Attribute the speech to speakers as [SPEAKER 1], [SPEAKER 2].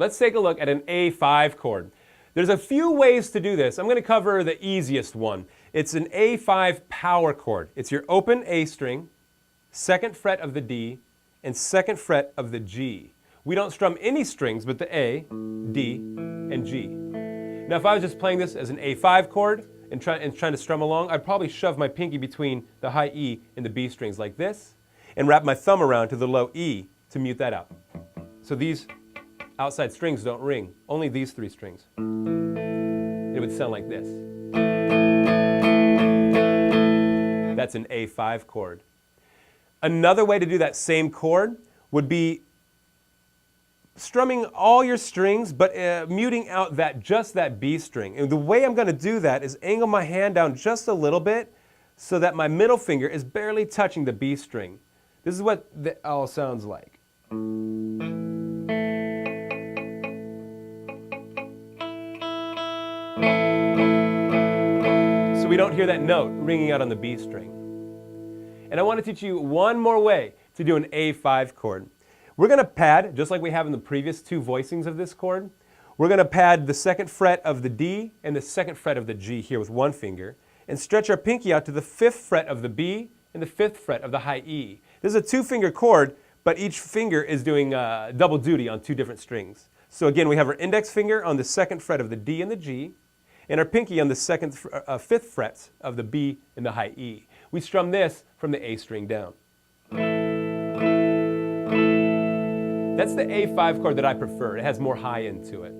[SPEAKER 1] Let's take a look at an A5 chord. There's a few ways to do this. I'm going to cover the easiest one. It's an A5 power chord. It's your open A string, 2nd fret of the D, and 2nd fret of the G. We don't strum any strings but the A, D, and G. Now if I was just playing this as an A5 chord and trying to strum along, I'd probably shove my pinky between the high E and the B strings like this and wrap my thumb around to the low E to mute that out. So these outside strings don't ring, only these 3 strings. It would sound like this. That's an A5 chord. Another way to do that same chord would be strumming all your strings, but muting out just that B string. And the way I'm going to do that is angle my hand down just a little bit so that my middle finger is barely touching the B string. This is what it all sounds like. So we don't hear that note ringing out on the B string. And I want to teach you one more way to do an A5 chord. We're going to pad, just like we have in the previous 2 voicings of this chord, we're going to pad the 2nd fret of the D and the 2nd fret of the G here with one finger, and stretch our pinky out to the 5th fret of the B and the 5th fret of the high E. This is a 2-finger chord, but each finger is doing double duty on 2 different strings. So again, we have our index finger on the 2nd fret of the D and the G, and our pinky on the 5th frets of the B and the high E. We strum this from the A string down. That's the A5 chord that I prefer. It has more high end to it.